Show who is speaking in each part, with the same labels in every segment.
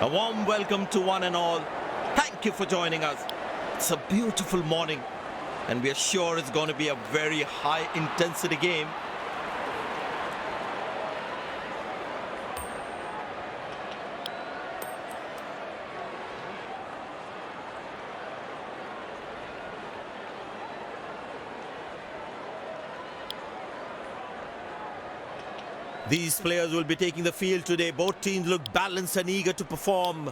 Speaker 1: A warm welcome to one and all. Thank you for joining us. It's a beautiful morning and we are sure it's going to be a very high intensity game. These players will be taking the field today. Both teams look balanced and eager to perform.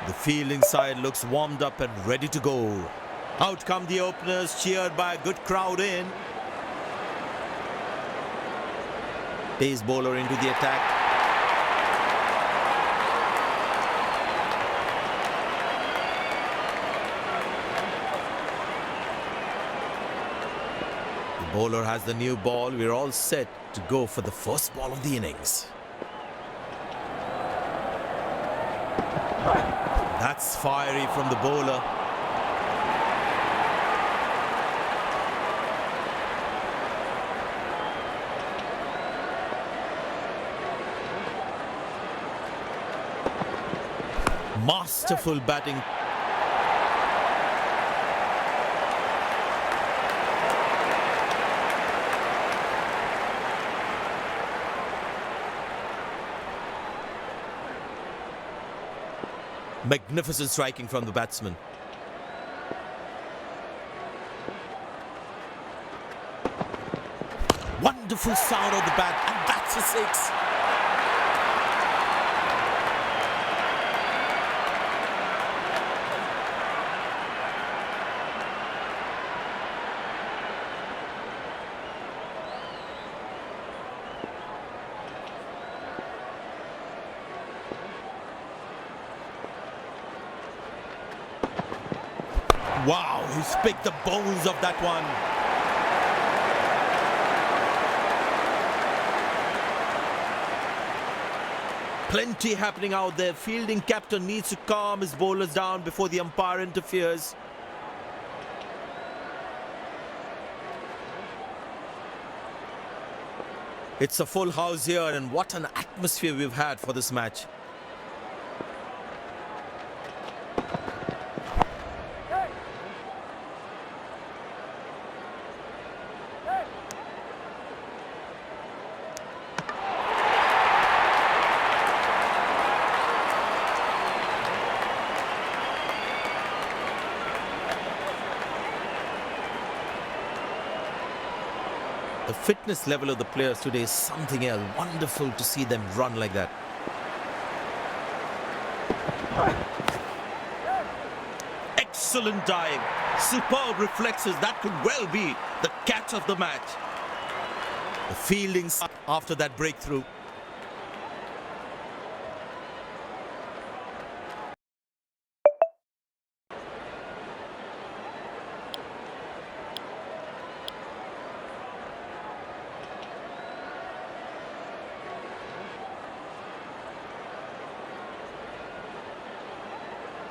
Speaker 1: The fielding side looks warmed up and ready to go. Out come the openers, cheered by a good crowd in. Pace bowler into the attack. The bowler has the new ball. We're all set to go for the first ball of the innings. That's fiery from the bowler. Masterful batting. Magnificent striking from the batsman. Wonderful sound of the bat, and that's a six. Wow, he's picked the bones of that one. Plenty happening out there. Fielding captain needs to calm his bowlers down before the umpire interferes. It's a full house here, and what an atmosphere we've had for this match. The fitness level of the players today is something else. Wonderful to see them run like that. Excellent dive. Superb reflexes. That could well be the catch of the match. The fielding after that breakthrough.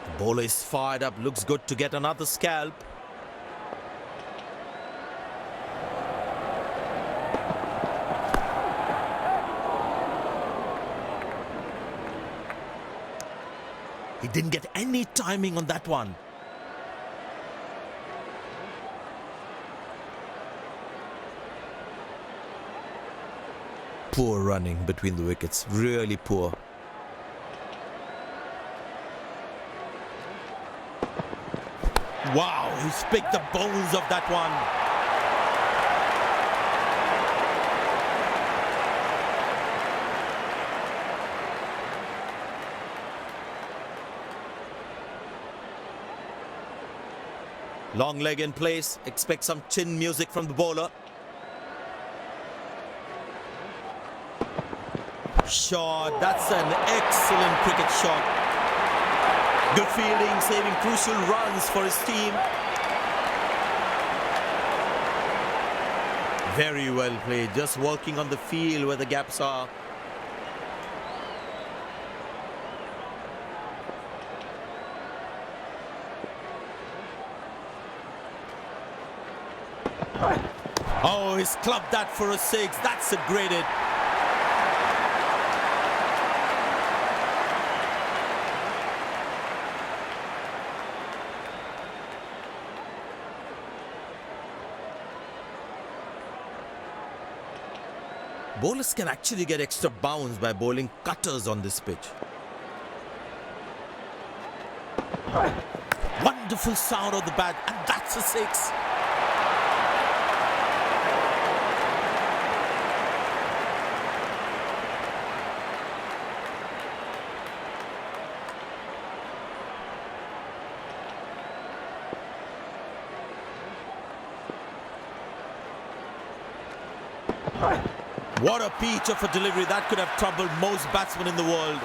Speaker 1: The bowler is fired up, looks good to get another scalp. He didn't get any timing on that one. Poor running between the wickets, really poor. Wow, he's picked the bones of that one. Long leg in place. Expect some chin music from the bowler. Shot. That's an excellent cricket shot. Good fielding, saving crucial runs for his team. Very well played, just working on the field where the gaps are. Oh, he's clubbed that for a six. That's a great hit. Bowlers can actually get extra bounce by bowling cutters on this pitch. Wonderful sound of the bat, and that's a six. What a peach of a delivery. That could have troubled most batsmen in the world.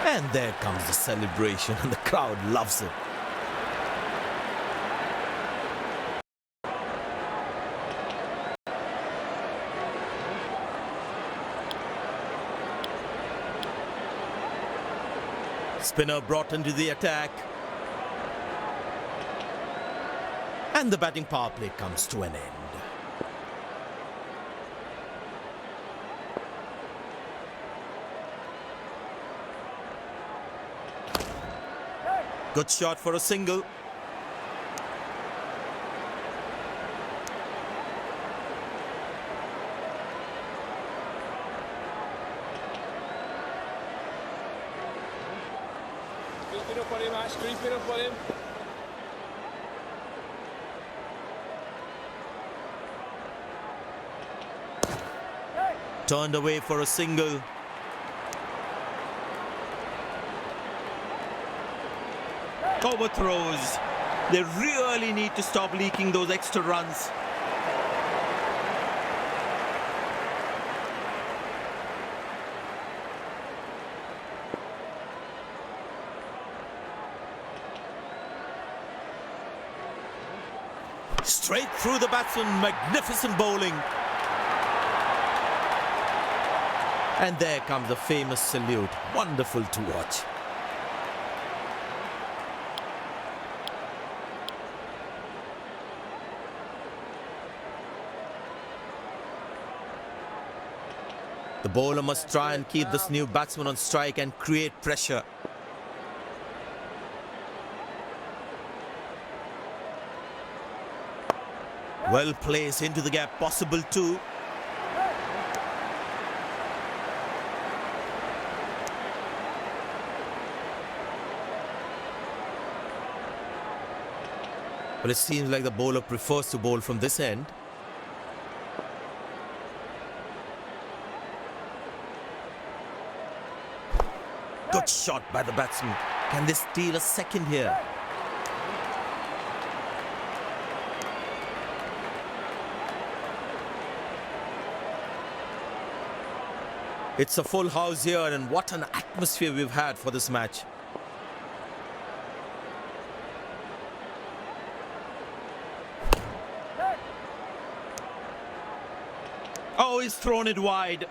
Speaker 1: And there comes the celebration, and the crowd loves it. Spinner brought into the attack. And the batting power play comes to an end. Good shot for a single.
Speaker 2: Creeping up on him, Ash, creeping up on him.
Speaker 1: Turned away for a single. Overthrows. They really need to stop leaking those extra runs. Straight through the batsman, magnificent bowling. And there comes the famous salute. Wonderful to watch. The bowler must try and keep this new batsman on strike and create pressure. Well placed into the gap, possible too. But it seems like the bowler prefers to bowl from this end. Good shot by the batsman. Can they steal a second here? It's a full house here, and what an atmosphere we've had for this match. Oh, he's thrown it wide.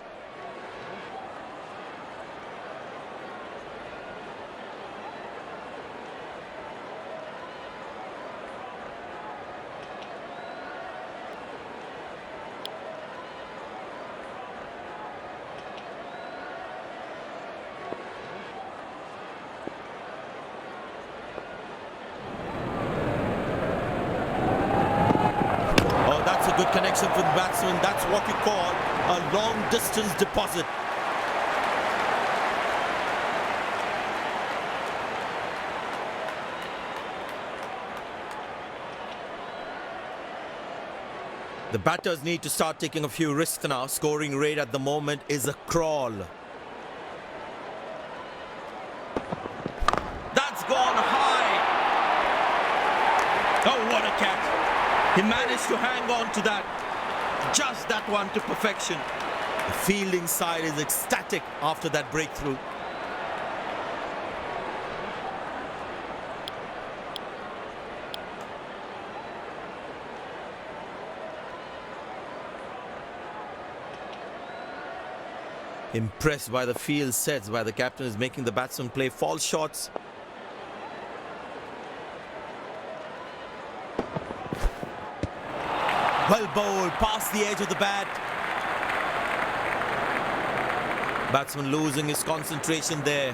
Speaker 1: Good connection for the batsman. That's what you call a long distance deposit. The batters need to start taking a few risks now. Scoring rate at the moment is a crawl. That's gone high. Oh, what a catch. He managed to hang on to that. Just that one to perfection. The fielding side is ecstatic after that breakthrough. Impressed by the field sets by the captain is making the batsman play false shots. Well bowled, past the edge of the bat. Batsman losing his concentration there.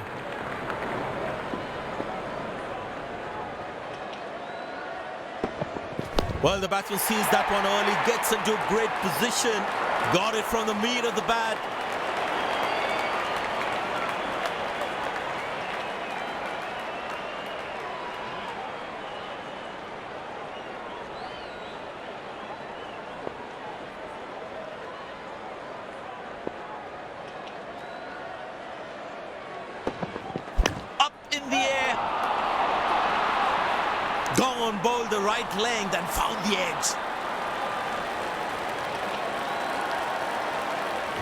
Speaker 1: Well, the batsman sees that one early, gets into a great position, got it from the meat of the bat. Up in the air. Gone, bowled the right length and found the edge.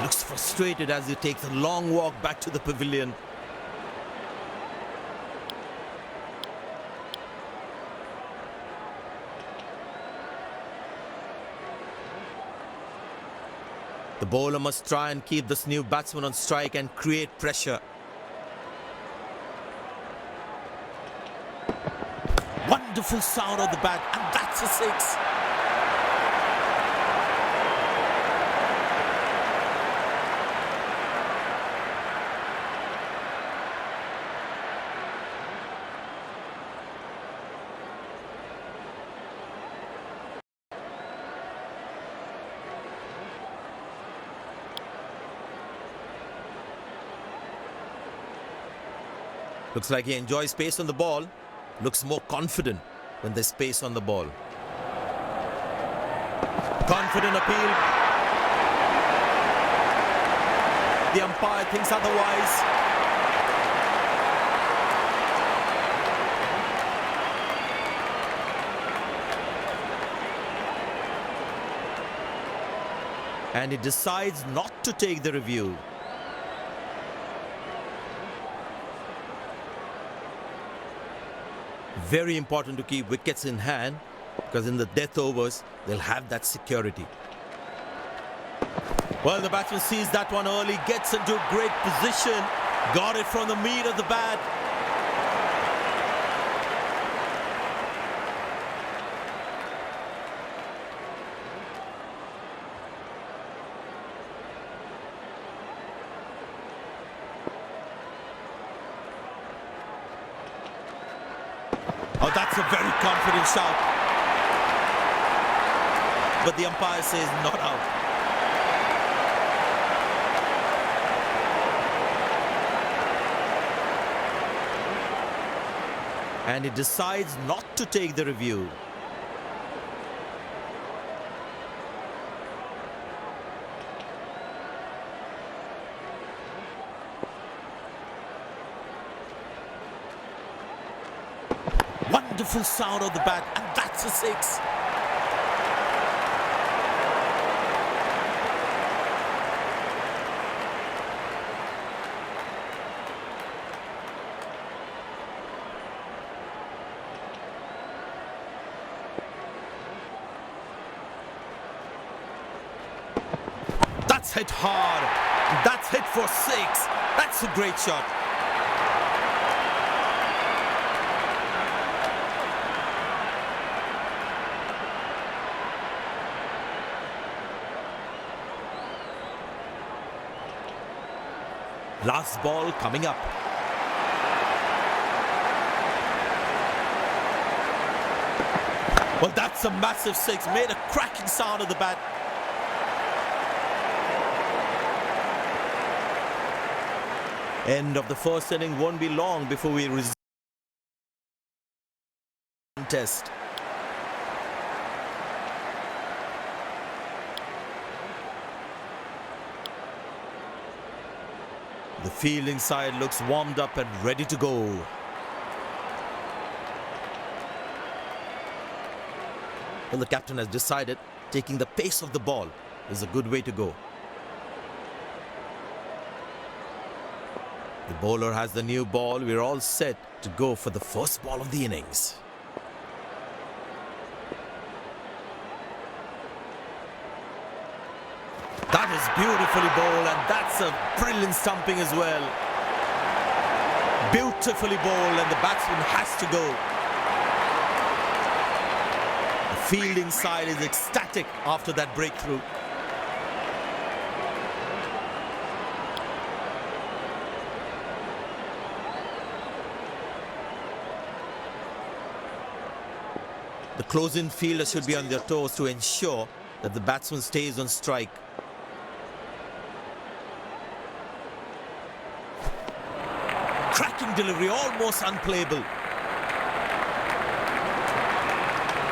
Speaker 1: Looks frustrated as he takes a long walk back to the pavilion. The bowler must try and keep this new batsman on strike and create pressure. Wonderful sound of the bat, and that's a six. Looks like he enjoys space on the ball. Looks more confident when there's space on the ball. Confident appeal. The umpire thinks otherwise. And he decides not to take the review. Very important to keep wickets in hand, because in the death overs, they'll have that security. Well, the batsman sees that one early, gets into a great position, got it from the meat of the bat. Oh, that's a very confident shout. But the umpire says not out. And he decides not to take the review. Wonderful sound of the bat, and that's a six. That's hit hard. That's hit for six. That's a great shot. Last ball coming up. Well, that's a massive six. Made a cracking sound of the bat. End of the first inning. Won't be long before we resume the contest. The fielding side looks warmed up and ready to go. Well, the captain has decided taking the pace of the ball is a good way to go. The bowler has the new ball. We're all set to go for the first ball of the innings. That is beautifully bowled, and that's a brilliant stumping as well. Beautifully bowled, and the batsman has to go. The fielding side is ecstatic after that breakthrough. The close-in fielder should be on their toes to ensure that the batsman stays on strike. Cracking delivery, almost unplayable.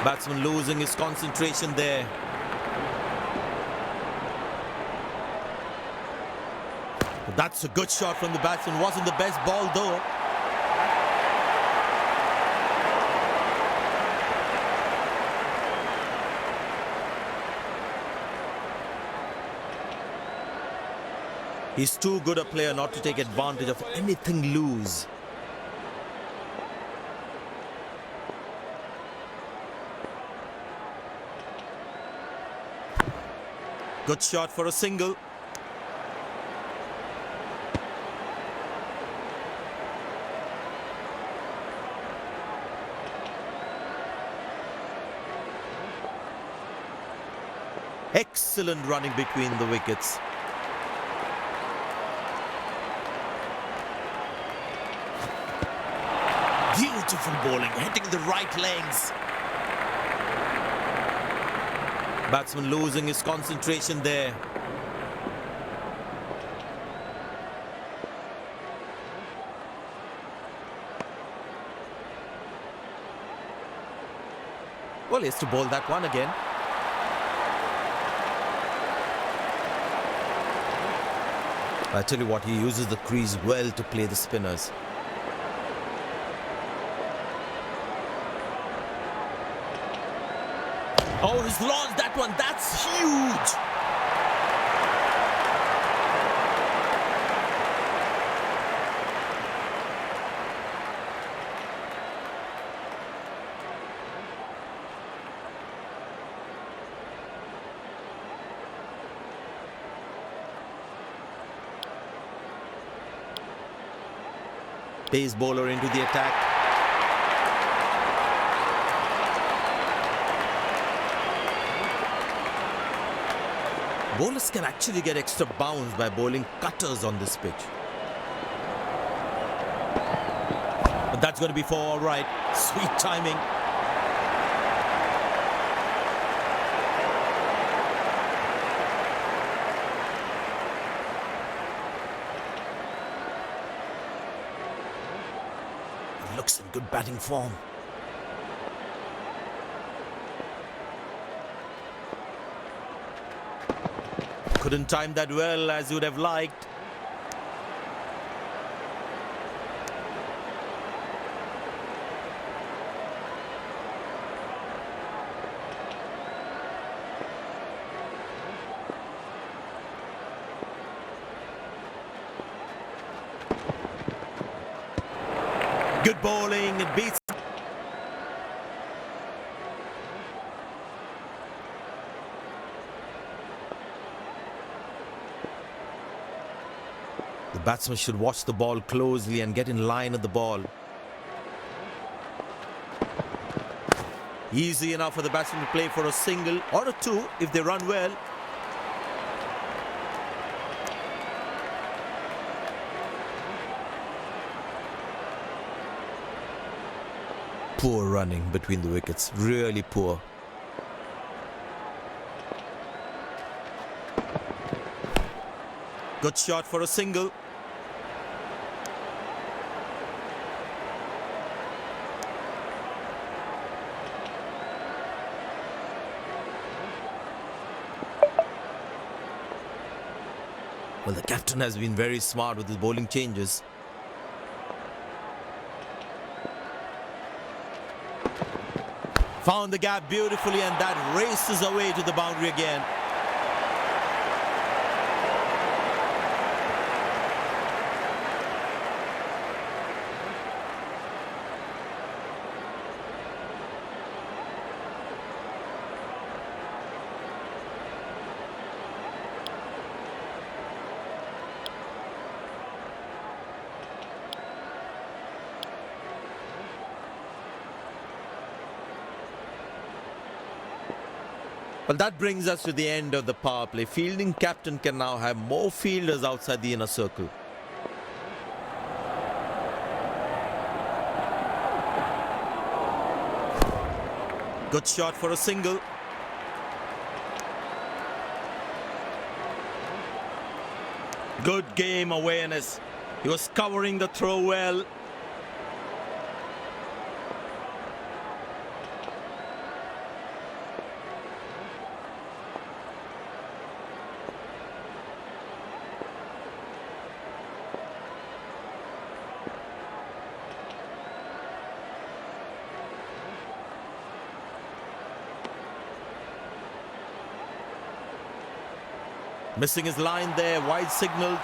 Speaker 1: Batsman losing his concentration there. But that's a good shot from the batsman. Wasn't the best ball though. He's too good a player not to take advantage of anything loose. Good shot for a single. Excellent running between the wickets. Beautiful bowling, hitting the right legs. Batsman losing his concentration there. Well, he has to bowl that one again. I tell you what, he uses the crease well to play the spinners. Oh, he's launched that one. That's huge. Pace bowler into the attack. Bowlers can actually get extra bounce by bowling cutters on this pitch. But that's going to be for all right. Sweet timing. He looks in good batting form. Couldn't time that well as you would have liked. Good bowling, it beats. The batsman should watch the ball closely and get in line of the ball. Easy enough for the batsman to play for a single or a two if they run well. Poor running between the wickets, really poor. Good shot for a single. Well, the captain has been very smart with his bowling changes. Found the gap beautifully, and that races away to the boundary again. Well, that brings us to the end of the power play. Fielding captain can now have more fielders outside the inner circle. Good shot for a single. Good game awareness. He was covering the throw well. Missing his line there, wide signaled.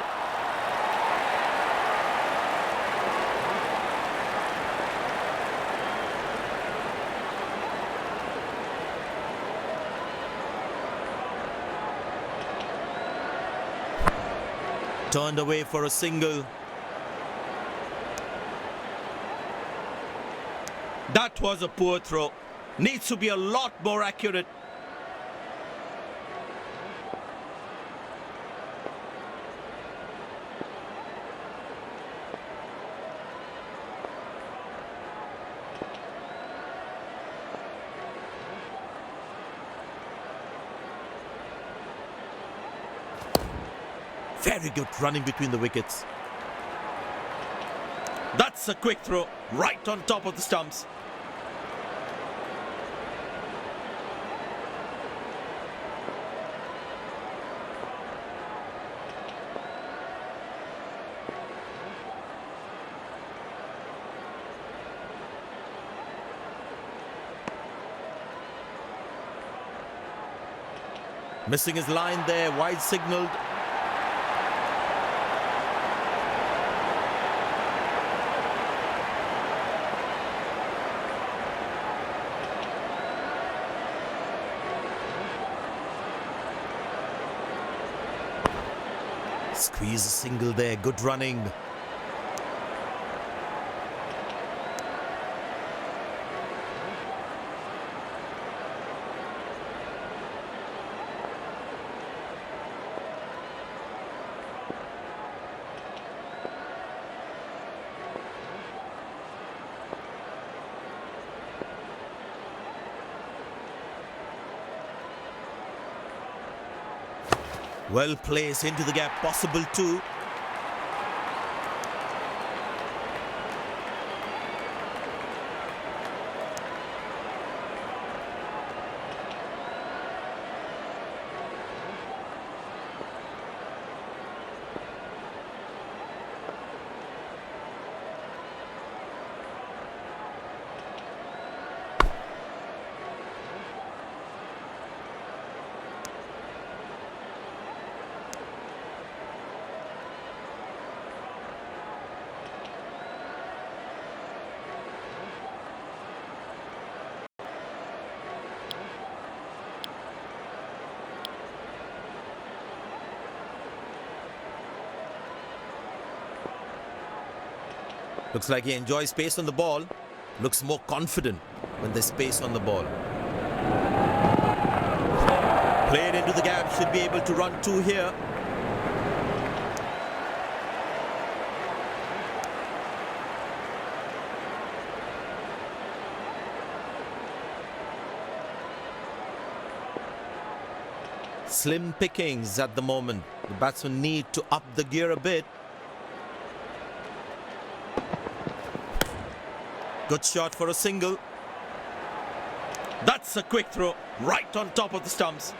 Speaker 1: Turned away for a single. That was a poor throw. Needs to be a lot more accurate. Very good running between the wickets. That's a quick throw, right on top of the stumps. Missing his line there, wide signaled. Squeeze a single there, good running. Well placed into the gap, possible too. Looks like he enjoys space on the ball. Looks more confident when there's space on the ball. Played into the gap, should be able to run two here. Slim pickings at the moment. The batsmen need to up the gear a bit. Good shot for a single. That's a quick throw, right on top of the stumps.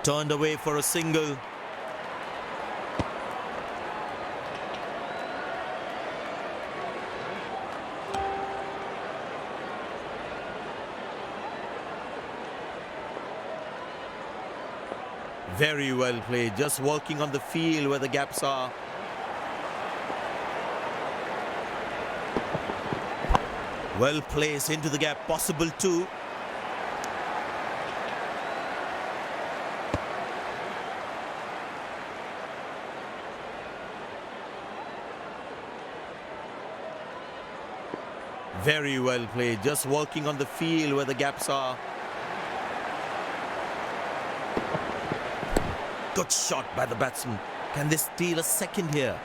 Speaker 1: Turned away for a single. Very well played, just working on the field where the gaps are. Well placed into the gap, possible too. Very well played, just working on the field where the gaps are. Good shot by the batsman. Can they steal a second here?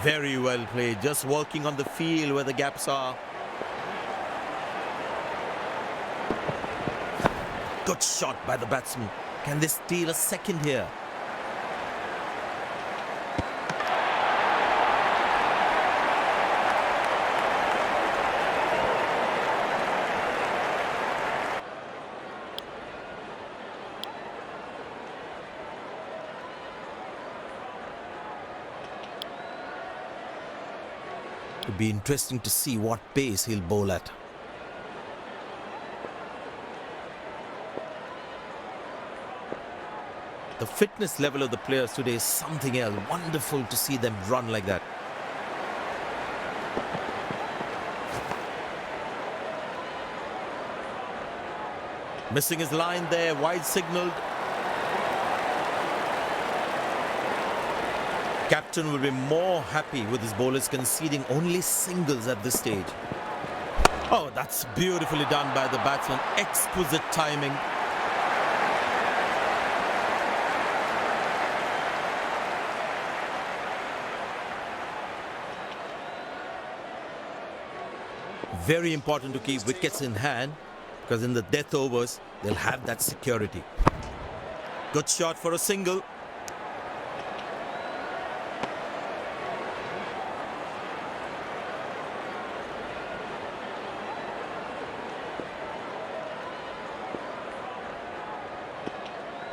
Speaker 1: Very well played, just working on the field where the gaps are. Good shot by the batsman. Can they steal a second here? It'll be interesting to see what pace he'll bowl at. The fitness level of the players today is something else. Wonderful to see them run like that. Missing his line there, wide signalled. Captain will be more happy with his bowlers conceding only singles at this stage. Oh, that's beautifully done by the batsman. Exquisite timing. Very important to keep wickets in hand, because in the death overs, they'll have that security. Good shot for a single.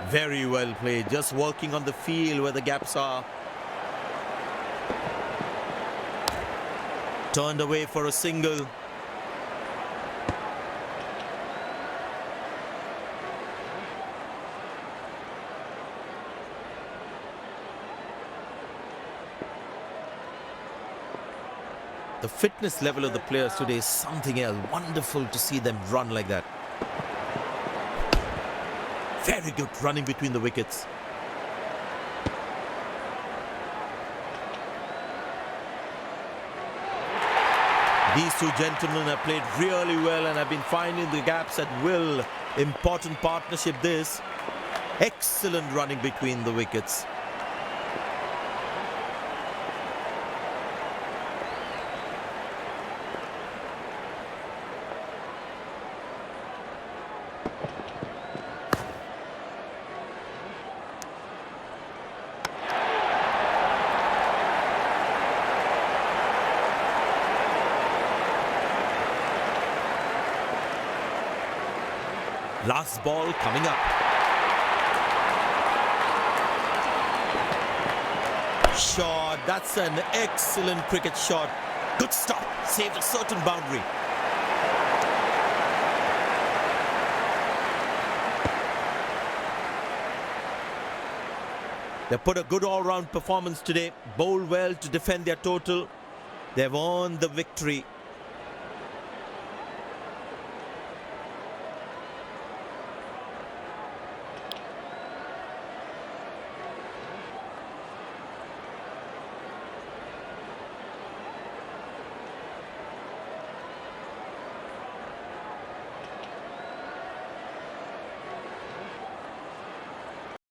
Speaker 1: Very well played, just working on the field where the gaps are. Turned away for a single. The fitness level of the players today is something else. Wonderful to see them run like that. Very good running between the wickets. These two gentlemen have played really well and have been finding the gaps at will. Important partnership this. Excellent running between the wickets. Last ball coming up. Shot. That's an excellent cricket shot. Good stop. Saved a certain boundary. They put a good all-round performance today. Bowled well to defend their total. They've earned the victory.